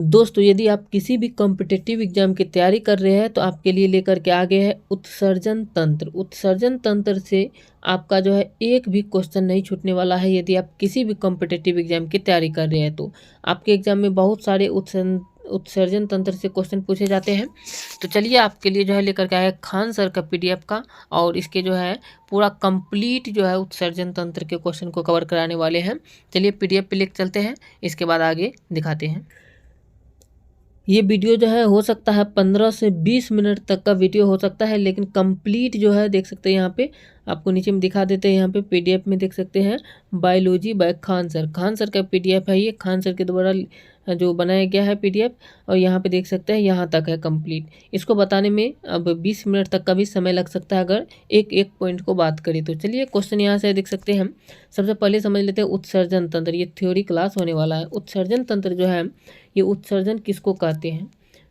दोस्तों यदि आप किसी भी कॉम्पिटिटिव एग्जाम की तैयारी कर रहे हैं तो आपके लिए लेकर के आ गए हैं उत्सर्जन तंत्र। उत्सर्जन तंत्र से आपका जो है एक भी क्वेश्चन नहीं छूटने वाला है। यदि आप किसी भी कॉम्पिटिटिव एग्जाम की तैयारी कर रहे हैं तो आपके एग्जाम में बहुत सारे उत्सर्जन तंत्र से क्वेश्चन पूछे जाते हैं। तो चलिए आपके लिए जो है लेकर के आए खान सर का PDF का, और इसके जो है पूरा कंप्लीट जो है उत्सर्जन तंत्र के क्वेश्चन को कवर कराने वाले हैं। चलिए PDF पे लेकर चलते हैं, इसके बाद आगे दिखाते हैं। ये वीडियो जो है हो सकता है 15 से 20 मिनट तक का वीडियो हो सकता है, लेकिन कंप्लीट जो है देख सकते हैं यहाँ पे आपको नीचे में दिखा देते हैं। यहाँ पे PDF में देख सकते हैं बायोलॉजी बाय खान सर का PDF है। ये खान सर के द्वारा जो बनाया गया है PDF, और यहाँ पे देख सकते हैं यहाँ तक है कंप्लीट। इसको बताने में अब 20 मिनट तक का भी समय लग सकता है अगर एक एक पॉइंट को बात करें तो। चलिए क्वेश्चन यहाँ से देख सकते हैं हम। सबसे पहले समझ लेते हैं उत्सर्जन तंत्र। ये थ्योरी क्लास होने वाला है। उत्सर्जन तंत्र जो है, ये उत्सर्जन किसको कहते हैं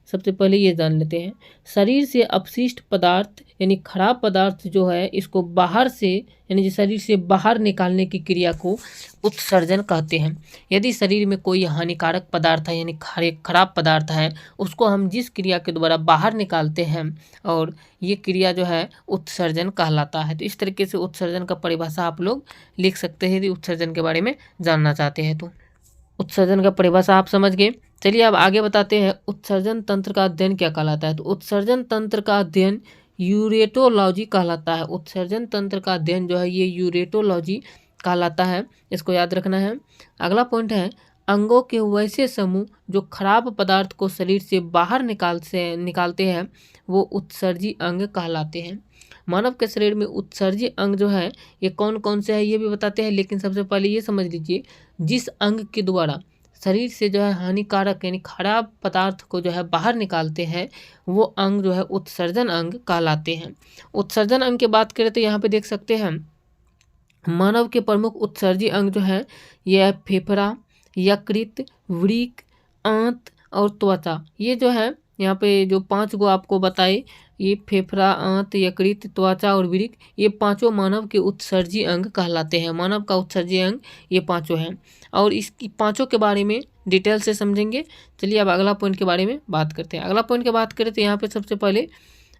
सबसे पहले ये जान लेते हैं। शरीर से अपशिष्ट पदार्थ यानी खराब पदार्थ जो है इसको बाहर से यानी जो शरीर से बाहर निकालने की क्रिया को उत्सर्जन कहते हैं। यदि शरीर में कोई हानिकारक पदार्थ है यानी खराब पदार्थ है, उसको हम जिस क्रिया के द्वारा बाहर निकालते हैं, और ये क्रिया जो है उत्सर्जन कहलाता है। तो इस तरीके से उत्सर्जन का परिभाषा आप लोग लिख सकते हैं यदि उत्सर्जन के बारे में जानना चाहते हैं तो। उत्सर्जन का परिभाषा आप समझ गए। चलिए अब आगे बताते हैं उत्सर्जन तंत्र का अध्ययन क्या कहलाता है। तो उत्सर्जन तंत्र का अध्ययन यूरेटोलॉजी कहलाता है। उत्सर्जन तंत्र का अध्ययन जो है ये यूरेटोलॉजी कहलाता है, इसको याद रखना है। अगला पॉइंट है अंगों के वैसे समूह जो खराब पदार्थ को शरीर से बाहर निकालते हैं वो उत्सर्जी अंग कहलाते हैं। मानव के शरीर में उत्सर्जी अंग जो है ये कौन कौन से है ये भी बताते हैं, लेकिन सबसे पहले ये समझ लीजिए जिस अंग के द्वारा शरीर से जो है हानिकारक यानी खराब पदार्थ को जो है बाहर निकालते हैं वो अंग जो है उत्सर्जन अंग कहलाते हैं। उत्सर्जन अंग की बात करें तो यहाँ पे देख सकते हैं मानव के प्रमुख उत्सर्जी अंग जो है ये है फेफड़ा, यकृत, वृक्क, आंत और त्वचा। ये जो है यहाँ पे जो 5 गो आपको बताए, ये फेफड़ा, आंत, यकृत, त्वचा और वृक्क, ये पांचों मानव के उत्सर्जी अंग कहलाते हैं। मानव का उत्सर्जी अंग ये पांचों हैं, और इसकी पांचों के बारे में डिटेल से समझेंगे। चलिए अब अगला पॉइंट के बारे में बात करते हैं। अगला पॉइंट की बात करें तो यहाँ पे सबसे पहले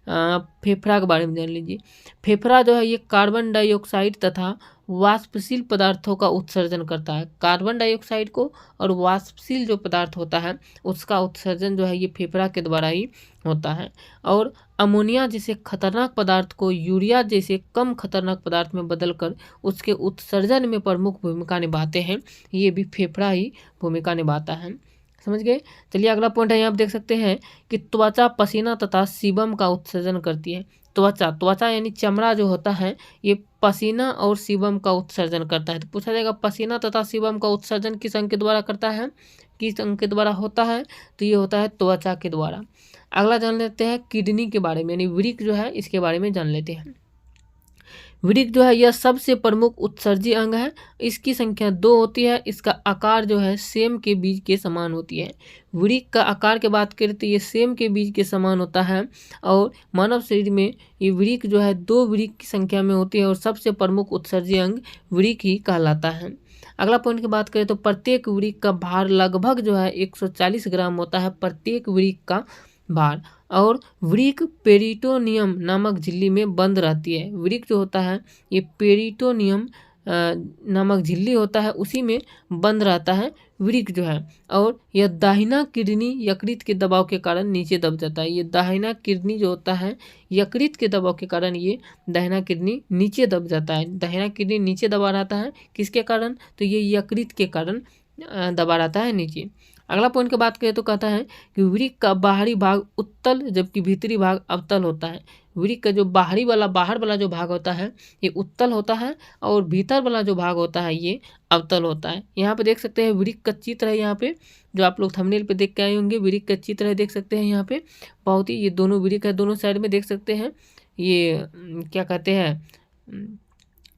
फेफड़ा के बारे में जान लीजिए। फेफड़ा जो है ये कार्बन डाइऑक्साइड तथा वाष्पशील पदार्थों का उत्सर्जन करता है। कार्बन डाइऑक्साइड को और वाष्पशील जो पदार्थ होता है उसका उत्सर्जन जो है ये फेफड़ा के द्वारा ही होता है। और अमोनिया जैसे खतरनाक पदार्थ को यूरिया जैसे कम खतरनाक पदार्थ में बदलकर उसके उत्सर्जन में प्रमुख भूमिका निभाते हैं। ये भी फेफड़ा ही भूमिका निभाता है। समझ गए। चलिए अगला पॉइंट है, यहाँ आप देख सकते हैं कि त्वचा पसीना तथा सीबम का उत्सर्जन करती है। त्वचा यानी चमड़ा जो होता है ये पसीना और सीबम का उत्सर्जन करता है। तो पूछा जाएगा पसीना तथा सीबम का उत्सर्जन किस अंग के द्वारा करता है, किस अंग के द्वारा होता है, तो ये होता है त्वचा के द्वारा। अगला जान लेते हैं किडनी के बारे में यानी वृक्क जो है इसके बारे में जान लेते हैं। वृक्क जो है यह सबसे प्रमुख उत्सर्जी अंग है। इसकी संख्या 2 होती है। इसका आकार जो है सेम के बीज के समान होती है। वृक्क का आकार की बात करें तो ये सेम के बीज के समान होता है, और मानव शरीर में ये वृक्क जो है 2 वृक्क की संख्या में होती है, और सबसे प्रमुख उत्सर्जी अंग वृक्क ही कहलाता है। अगला पॉइंट की बात करें तो प्रत्येक वृक्क का भार लगभग जो है 140 ग्राम होता है, प्रत्येक वृक्क का भार। और वृक्क पेरिटोनियम नामक झिल्ली में बंद रहती है। वृक्क जो होता है ये पेरिटोनियम नामक झिल्ली होता है, उसी में बंद रहता है वृक्क जो है। और यह दाहिना किडनी यकृत के दबाव के कारण नीचे दब जाता है। ये दाहिना किडनी जो होता है यकृत के दबाव के कारण ये दाहिना किडनी नीचे दब जाता है। दाहिना किडनी नीचे दबा रहता है किसके कारण, तो ये यकृत के कारण दबा रहता है नीचे। अगला पॉइंट की बात करें तो कहता है कि वृक्क का बाहरी भाग उत्तल जबकि भीतरी भाग अवतल होता है। वृक्क का जो बाहर वाला जो भाग होता है ये उत्तल होता है, और भीतर वाला जो भाग होता है ये अवतल होता है। यहाँ पे देख सकते हैं वृक्क का चित्र है, यहाँ पे जो आप लोग थंबनेल पे देख के आए होंगे वृक्क का चित्र है, देख सकते हैं यहाँ पे बहुत ही ये दोनों वृक्क है, दोनों साइड में देख सकते हैं। ये क्या कहते हैं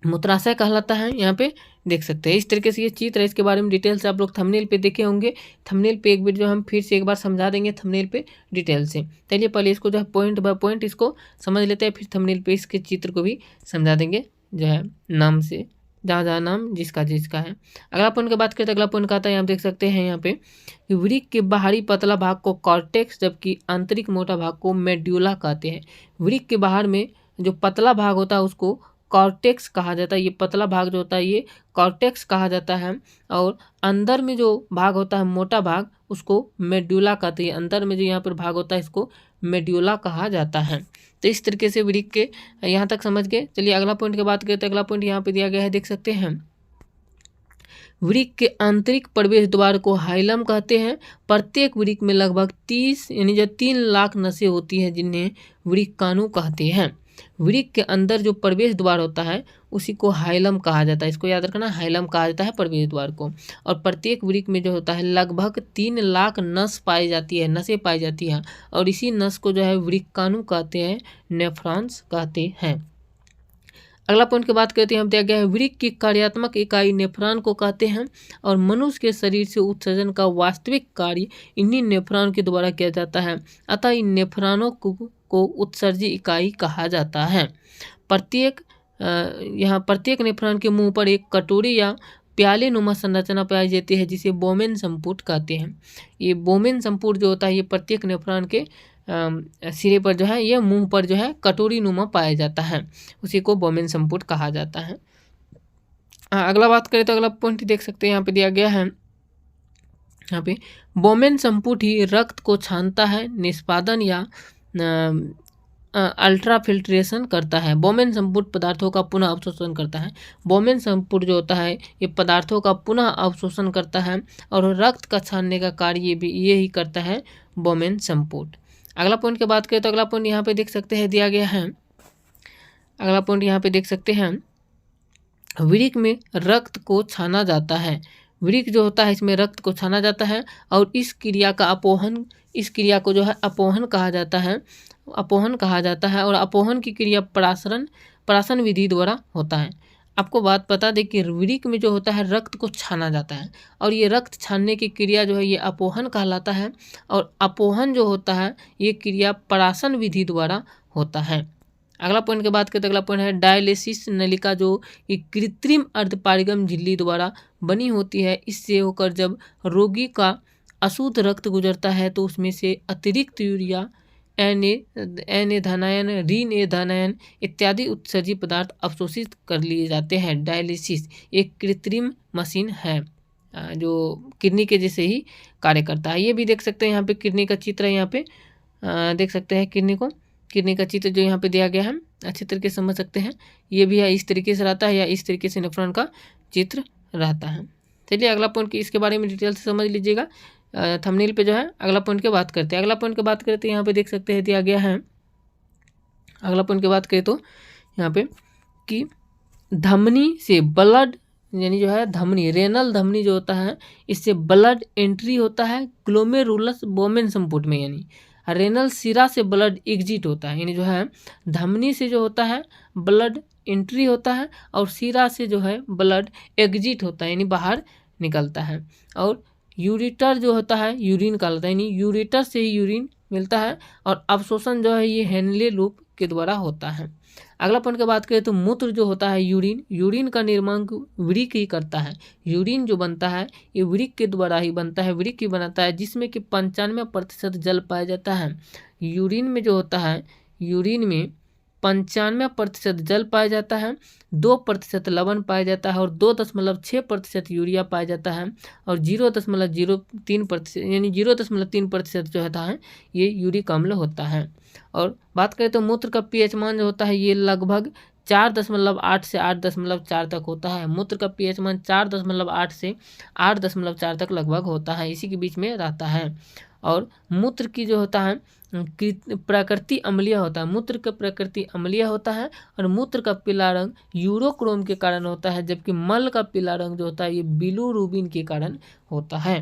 मूत्राशय कहलाता है, यहाँ पे देख सकते हैं। इस तरीके से ये चित्र है, इसके बारे में डिटेल से आप लोग थंबनेल पे देखे होंगे। थंबनेल पे एक वीडियो हम फिर से एक बार समझा देंगे थंबनेल पे डिटेल से। चलिए पहले इसको जो है पॉइंट बाय पॉइंट इसको समझ लेते हैं, फिर थंबनेल पे इसके चित्र को भी समझा देंगे जो है नाम से जहाँ जहाँ नाम जिसका जिसका है। अगला पॉइंट की बात करें तो अगला पॉइंट का आता है, आप देख सकते हैं यहाँ पे कि वृक्क के बाहरी पतला भाग को कॉर्टेक्स जबकि आंतरिक मोटा भाग को मेड्यूला कहते हैं। वृक्क के बाहर में जो पतला भाग होता है उसको कॉर्टेक्स कहा जाता है, ये पतला भाग जो होता है ये कॉर्टेक्स कहा जाता है, और अंदर में जो भाग होता है मोटा भाग उसको मेड्यूला कहते हैं। अंदर में जो यहाँ पर भाग होता है इसको मेड्यूला कहा जाता है। तो इस तरीके से वृक्क के यहाँ तक समझ गए। चलिए अगला पॉइंट की बात करें तो अगला पॉइंट यहाँ पे दिया गया है, देख सकते हैं वृक्क के आंतरिक प्रवेश द्वार को हाइलम कहते हैं। प्रत्येक वृक्क में लगभग 30 यानी जो 3 लाख नसें होती हैं जिन्हें वृक्काणु कहते हैं। वृक्क के अंदर जो प्रवेश द्वार होता है उसी को हाइलम कहा जाता है, इसको याद रखना, हाइलम कहा जाता है प्रवेश द्वार को। और प्रत्येक वृक्क में जो होता है लगभग 3 लाख नस पाई जाती है, नसें पाई जाती हैं, और इसी नस को जो है वृक्काणु कहते हैं, नेफ्रॉन्स कहते हैं। अगला पॉइंट की बात करते हैं, हम दिया गया है वृक्क की कार्यात्मक इकाई नेफ्रॉन को कहते हैं, और मनुष्य के शरीर से उत्सर्जन का वास्तविक कार्य इन्हीं नेफ्रॉन के द्वारा किया जाता है, अतः इन नेफ्रॉनों को उत्सर्जी इकाई कहा जाता है। प्रत्येक नेफ्रॉन के मुंह पर एक कटोरी या प्याले नुमा संरचना पाई जाती है जिसे बोमेन संपुट कहते हैं। ये बोमेन संपुट जो होता है ये प्रत्येक नेफ्रॉन के सिरे पर जो है, ये मुंह पर जो है कटोरी नुमा पाया जाता है, उसी को बोमेन संपुट कहा जाता है। अगला बात करें तो अगला पॉइंट देख सकते हैं, यहाँ पे दिया गया है, यहाँ पे बोमेन संपुट ही रक्त को छानता है, निष्पादन या अल्ट्रा फिल्ट्रेशन करता है। बोमेन संपुट पदार्थों का पुनः अवशोषण करता है। बोमेन संपुट जो होता है ये पदार्थों का पुनः अवशोषण करता है और रक्त का छानने का कार्य भी ये ही करता है बोमेन संपुट। अगला पॉइंट की बात करें तो अगला पॉइंट यहाँ पे देख सकते हैं दिया गया है, अगला पॉइंट यहाँ पे देख सकते हैं वृक्क में रक्त को छाना जाता है। वृक्क जो होता है इसमें रक्त को छाना जाता है और इस क्रिया को जो है अपोहन कहा जाता है, अपोहन कहा जाता है, और अपोहन की क्रिया परासन विधि द्वारा होता है। आपको बात बता दें कि वृक्क में जो होता है रक्त को छाना जाता है और ये रक्त छानने की क्रिया जो है ये अपोहन कहलाता है, और अपोहन जो होता है ये क्रिया परासन विधि द्वारा होता है। अगला पॉइंट की बात करें तो अगला पॉइंट है डायलिसिस नलिका, जो कि कृत्रिम अर्धपारगम झिल्ली द्वारा बनी होती है। इससे होकर जब रोगी का अशुद्ध रक्त गुजरता है तो उसमें से अतिरिक्त यूरिया, एन धनायन, ऋण ए धनायन इत्यादि उत्सर्जी पदार्थ अवशोषित कर लिए जाते हैं। डायलिसिस एक कृत्रिम मशीन है जो किडनी के जैसे ही कार्य करता है। ये भी देख सकते हैं यहाँ पे किडनी का चित्र है, यहाँ पे देख सकते हैं किडनी का चित्र जो यहाँ पे दिया गया है, अच्छे तरीके से समझ सकते हैं। ये भी है इस तरीके से रहता है या इस तरीके से नेफ्रॉन का चित्र रहता है। चलिए अगला पॉइंट की इसके बारे में डिटेल से समझ लीजिएगा, थंबनेल पे जो है अगला पॉइंट की बात करते हैं। अगला पॉइंट की बात करते हैं, यहाँ पे देख सकते हैं दिया गया है, अगला पॉइंट की बात करें तो यहाँ पे कि धमनी से ब्लड यानी जो है धमनी, रेनल धमनी जो होता है इससे ब्लड एंट्री होता है ग्लोमेरुलस बोमेन संपुट में, यानी रेनल सिरा से ब्लड एग्जिट होता है, यानी जो है धमनी से जो होता है ब्लड एंट्री होता है और सिरा से जो है ब्लड एग्जिट होता है यानी बाहर निकलता है, और यूरिटर जो होता है यूरिन कहलाता है, यानी यूरिटर से ही यूरिन मिलता है, और अवशोषण जो है ये हेनले लूप के द्वारा होता है। अगला पॉइंट की बात करें तो मूत्र जो होता है यूरिन का निर्माण वृक्क ही करता है। यूरिन जो बनता है ये वृक्क के द्वारा ही बनता है, वृक्क ही बनाता है, जिसमें कि 95% जल पाया जाता है। यूरिन में जो होता है यूरिन में 95% जल पाया जाता है, 2% लवण पाया जाता है और 2.6% यूरिया पाया जाता है, और 0.03% यानी 0.3% जो होता है ये यूरिक अम्ल होता है। और बात करें तो मूत्र का पीएच मान जो होता है ये लगभग 4.8 से 8.4 तक होता है। मूत्र का पीएच मान 4.8 से 8.4 तक लगभग होता है, इसी के बीच में रहता है। और मूत्र की जो होता है प्रकृति अम्लीय होता है, मूत्र का प्रकृति अम्लीय होता है, और मूत्र का पीला रंग यूरोक्रोम के कारण होता है, जबकि मल का पीला रंग जो होता है ये बिलुरुबिन के कारण होता है।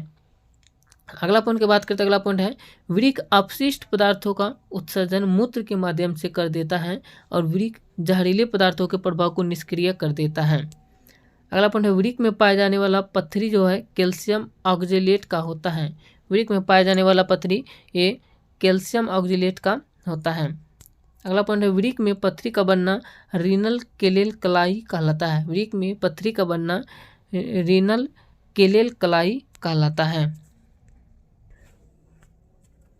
अगला पॉइंट की बात करते हैं, अगला पॉइंट है वृक्क अपशिष्ट पदार्थों का उत्सर्जन मूत्र के माध्यम से कर देता है और वृक्क जहरीले पदार्थों के प्रभाव को निष्क्रिय कर देता है। अगला पॉइंट है वृक्क में पाया जाने वाला पत्थरी जो है कैल्शियम ऑक्जेलेट का होता है। वृक्क में पाया जाने वाला पत्थरी ये कैल्शियम ऑक्जेलेट का होता है। अगला पॉइंट है वृक्क में पथरी का बनना रीनल केलेल कलाई कहलाता है। वृक्क में पथरी का बनना रीनल केलेल कलाई कहलाता है।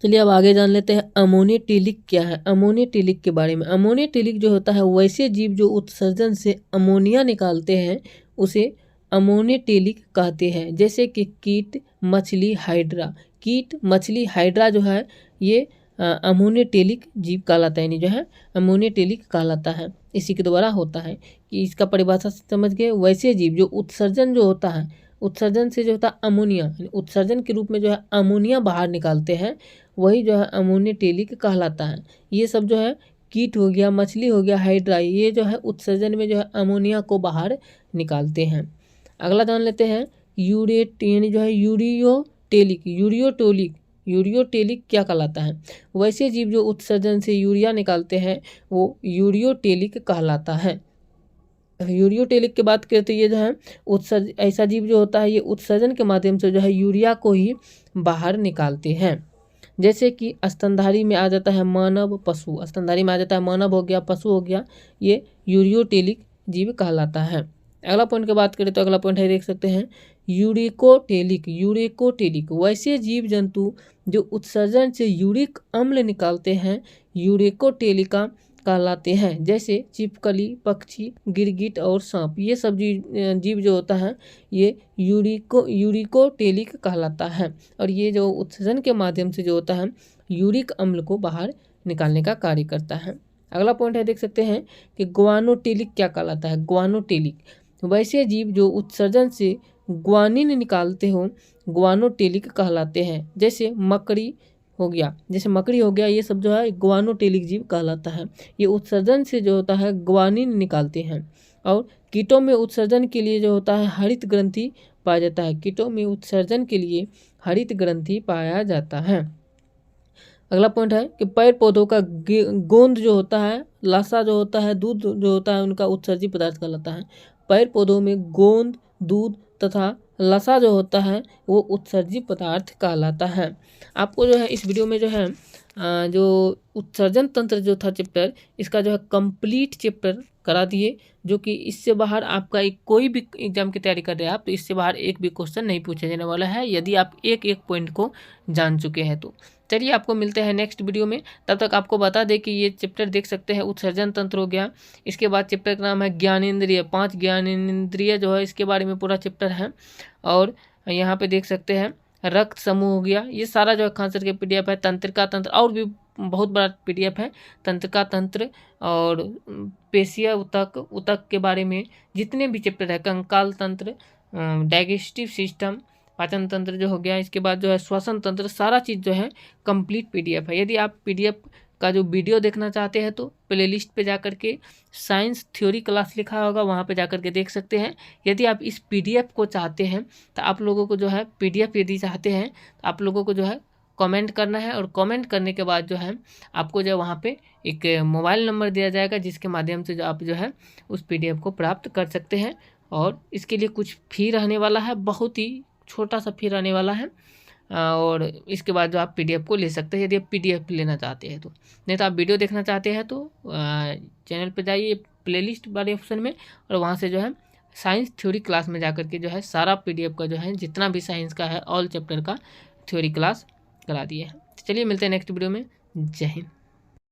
चलिए अब आगे जान लेते हैं अमोनियटिलिक क्या है। अमोनियटिलिक के बारे में, अमोनियटिलिक जो होता है वैसे जीव जो उत्सर्जन से अमोनिया निकालते हैं उसे अमोनियटिलिक कहते हैं। जैसे कि कीट, मछली, हाइड्रा। कीट, मछली, हाइड्रा जो है ये अमोनियटिलिक जीव कहलाता है, यानी जो है अमोनियटिलिक कहलाता है। इसी के द्वारा होता है कि इसका परिभाषा समझ गए। वैसे जीव जो उत्सर्जन जो होता है, उत्सर्जन से जो होता है अमोनिया, उत्सर्जन के रूप में जो है अमोनिया बाहर निकालते हैं, वही जो है अमोनियटिलिक कहलाता है। ये सब जो है कीट हो गया, मछली हो गया, हाइड्रा, ये जो है उत्सर्जन में जो है अमोनिया को बाहर निकालते हैं। अगला जान लेते हैं यूरेट, यानी जो है यूरियोटेलिक। यूरियोटेलिक क्या कहलाता है। वैसे जीव जो उत्सर्जन से यूरिया निकालते हैं वो यूरियोटेलिक कहलाता है। यूरियोटेलिक की बात करते ये जो है ऐसा जीव जो होता है ये उत्सर्जन के माध्यम से जो है यूरिया को ही बाहर निकालते हैं। जैसे कि स्तनधारी में आ जाता है मानव, पशु। स्तनधारी में आ जाता है मानव हो गया, पशु हो गया, ये यूरियोटेलिक जीव कहलाता है। अगला पॉइंट की बात करें तो अगला पॉइंट है देख सकते हैं यूरिकोटेलिक। यूरिकोटेलिक वैसे जीव जंतु जो उत्सर्जन से यूरिक अम्ल निकालते हैं यूरिकोटेलिका कहलाते हैं। जैसे छिपकली, पक्षी, गिरगिट और सांप, ये सब जीव जो होता है ये यूरिकोटेलिक कहलाता है। और ये जो उत्सर्जन के माध्यम से जो होता है यूरिक अम्ल को बाहर निकालने का कार्य करता है। अगला पॉइंट है देख सकते हैं कि ग्वानोटेलिक क्या कहलाता है। ग्वानोटेलिक वैसे जीव जो उत्सर्जन से ग्वानिन निकालते हो ग्वानोटेलिक कहलाते हैं। जैसे मकड़ी हो गया, ये सब जो है ग्वानोटेलिक जीव कहलाता है। ये उत्सर्जन से जो होता है ग्वानिन निकालते हैं। और कीटों में उत्सर्जन के लिए जो होता है हरित ग्रंथि पाया जाता है। कीटों में उत्सर्जन के लिए हरित ग्रंथि पाया जाता है। अगला पॉइंट है कि पेड़ पौधों का गोंद जो होता है, लाशा जो होता है, दूध जो होता है, उनका उत्सर्जित पदार्थ कहलाता है। पेड़ पौधों में गोंद, दूध तथा लसा जो होता है वो उत्सर्जित पदार्थ कहलाता है। आपको जो है इस वीडियो में जो है जो उत्सर्जन तंत्र जो था चैप्टर, इसका जो है कंप्लीट चैप्टर करा दिए, जो कि इससे बाहर आपका कोई भी एग्जाम की तैयारी कर रहे हैं आप तो इससे बाहर एक भी क्वेश्चन नहीं पूछा जाने वाला है, यदि आप एक एक पॉइंट को जान चुके हैं तो। चलिए आपको मिलते हैं नेक्स्ट वीडियो में, तब तक आपको बता दें कि ये चैप्टर देख सकते हैं उत्सर्जन तंत्र हो गया। इसके बाद चैप्टर का नाम है ज्ञानेंद्रिय। 5 ज्ञानेंद्रिय जो है इसके बारे में पूरा चैप्टर है। और यहाँ पे देख सकते हैं रक्त समूह हो गया, ये सारा जो है खान सर के PDF है। तंत्रिका तंत्र और भी बहुत बड़ा PDF है। तंत्रिका तंत्र और पेशिया उतक के बारे में जितने भी चैप्टर है, कंकाल तंत्र, डाइजेस्टिव सिस्टम, पाचन तंत्र जो हो गया, इसके बाद जो है श्वसन तंत्र, सारा चीज़ जो है कंप्लीट PDF है। यदि आप PDF का जो वीडियो देखना चाहते हैं तो प्लेलिस्ट पे जाकर के साइंस थ्योरी क्लास लिखा होगा, वहाँ पे जाकर के देख सकते हैं। यदि आप इस PDF को चाहते हैं तो आप लोगों को जो है PDF यदि चाहते हैं तो आप लोगों को जो है कमेंट करना है, और कमेंट करने के बाद जो है आपको जो वहाँ पे एक मोबाइल नंबर दिया जाएगा जिसके माध्यम से जो आप जो है उस PDF को प्राप्त कर सकते हैं। और इसके लिए कुछ फी रहने वाला है, बहुत ही छोटा सा फी रहने वाला है, और इसके बाद जो आप PDF को ले सकते हैं यदि आप PDF लेना चाहते हैं तो। नहीं तो आप वीडियो देखना चाहते हैं तो चैनल पे जाइए प्लेलिस्ट वाले ऑप्शन में, और वहाँ से जो है साइंस थ्योरी क्लास में जाकर के जो है सारा PDF का जो है जितना भी साइंस का है ऑल चैप्टर का थ्योरी क्लास करा दिए हैं। चलिए मिलते हैं नेक्स्ट वीडियो में। जय हिंद।